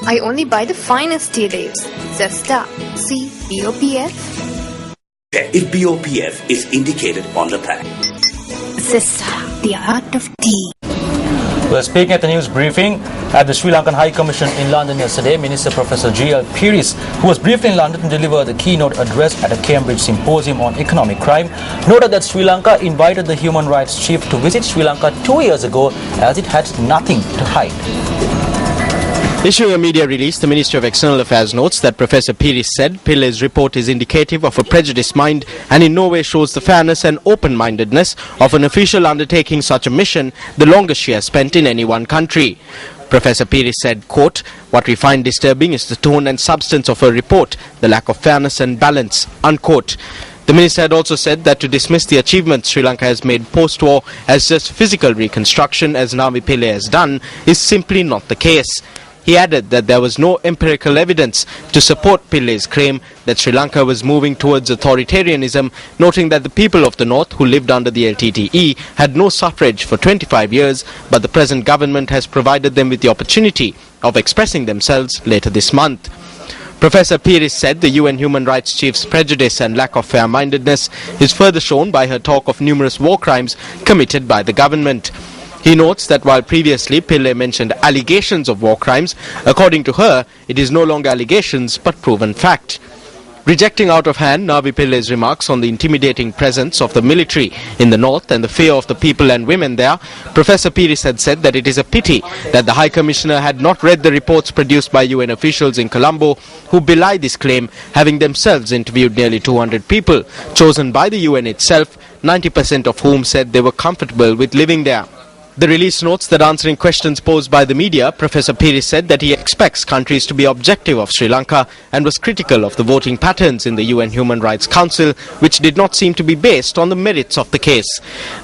I only buy the finest tea leaves. Zesta. See BOPF. Check if BOPF is indicated on the pack. Zesta, the art of tea. Well, speaking at the news briefing at the Sri Lankan High Commission in London yesterday, Minister Professor G.L.Peiris, who was briefed in London to deliver the keynote address at a Cambridge Symposium on economic crime, noted that Sri Lanka invited the Human Rights Chief to visit Sri Lanka 2 years ago as it had nothing to hide. Issuing a media release, the Ministry of External Affairs notes that Professor Peiris said Pillay's report is indicative of a prejudiced mind and in no way shows the fairness and open-mindedness of an official undertaking such a mission, the longest she has spent in any one country. Professor Peiris said, quote, "What we find disturbing is the tone and substance of her report, the lack of fairness and balance," unquote. The minister had also said that to dismiss the achievements Sri Lanka has made post-war as just physical reconstruction, as Navi Pillay has done, is simply not the case. He added that there was no empirical evidence to support Pillay's claim that Sri Lanka was moving towards authoritarianism, noting that the people of the north who lived under the LTTE had no suffrage for 25 years, but the present government has provided them with the opportunity of expressing themselves later this month. Professor Peiris said the UN Human Rights Chief's prejudice and lack of fair-mindedness is further shown by her talk of numerous war crimes committed by the government. He notes that while previously Pillay mentioned allegations of war crimes, according to her, it is no longer allegations but proven fact. Rejecting out of hand Navi Pillay's remarks on the intimidating presence of the military in the north and the fear of the people and women there, Professor Peiris had said that it is a pity that the High Commissioner had not read the reports produced by UN officials in Colombo who belie this claim, having themselves interviewed nearly 200 people, chosen by the UN itself, 90% of whom said they were comfortable with living there. The release notes that answering questions posed by the media, Professor Peiris said that he expects countries to be objective of Sri Lanka and was critical of the voting patterns in the UN Human Rights Council, which did not seem to be based on the merits of the case.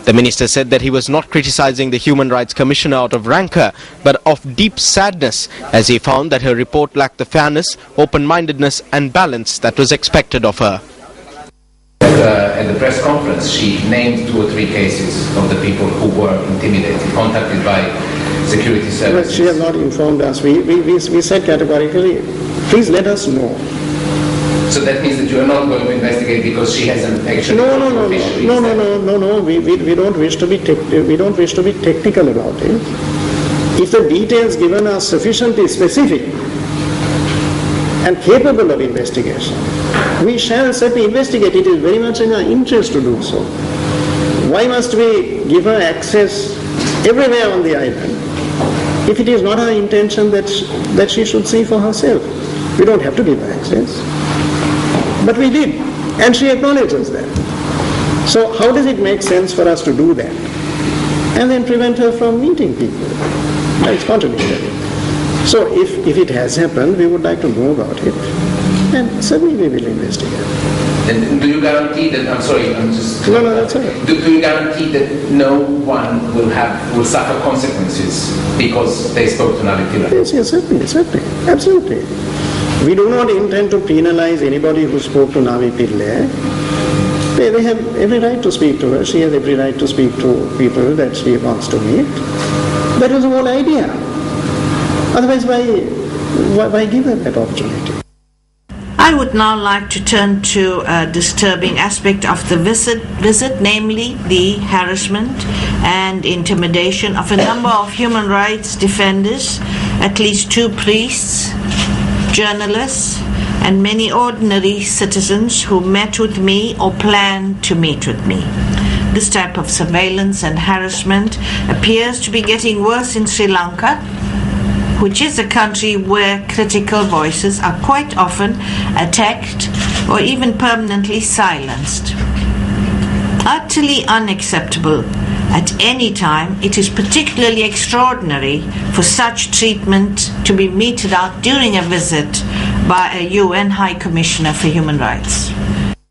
The minister said that he was not criticizing the Human Rights Commissioner out of rancor, but of deep sadness, as he found that her report lacked the fairness, open-mindedness and balance that was expected of her. At the press conference, she named 2 or 3 cases of the people who were intimidated, contacted by security services. But she has not informed us. We said categorically, please let us know. So that means that you are not going to investigate because she hasn't actually... No. We don't wish to be technical about it. If the details given are sufficiently specific and capable of investigation, we shall certainly investigate. It is very much in our interest to do so. Why must we give her access everywhere on the island if it is not our intention that she should see for herself? We don't have to give her access. But we did, and she acknowledges that. So how does it make sense for us to do that and then prevent her from meeting people? It's contradictory. So if it has happened, we would like to know about it, and certainly we will investigate. And do you guarantee that, I'm sorry, I'm just... No, that's all right. Do you guarantee that no one will suffer consequences because they spoke to Navi Pillay? Yes, certainly, absolutely. We do not intend to penalize anybody who spoke to Navi Pillay. They have every right to speak to her. She has every right to speak to people that she wants to meet. That was the whole idea. Otherwise, why give her that opportunity? I would now like to turn to a disturbing aspect of the visit, namely the harassment and intimidation of a number of human rights defenders, at least 2 priests, journalists, and many ordinary citizens who met with me or planned to meet with me. This type of surveillance and harassment appears to be getting worse in Sri Lanka, which is a country where critical voices are quite often attacked or even permanently silenced. Utterly unacceptable at any time, it is particularly extraordinary for such treatment to be meted out during a visit by a UN High Commissioner for Human Rights.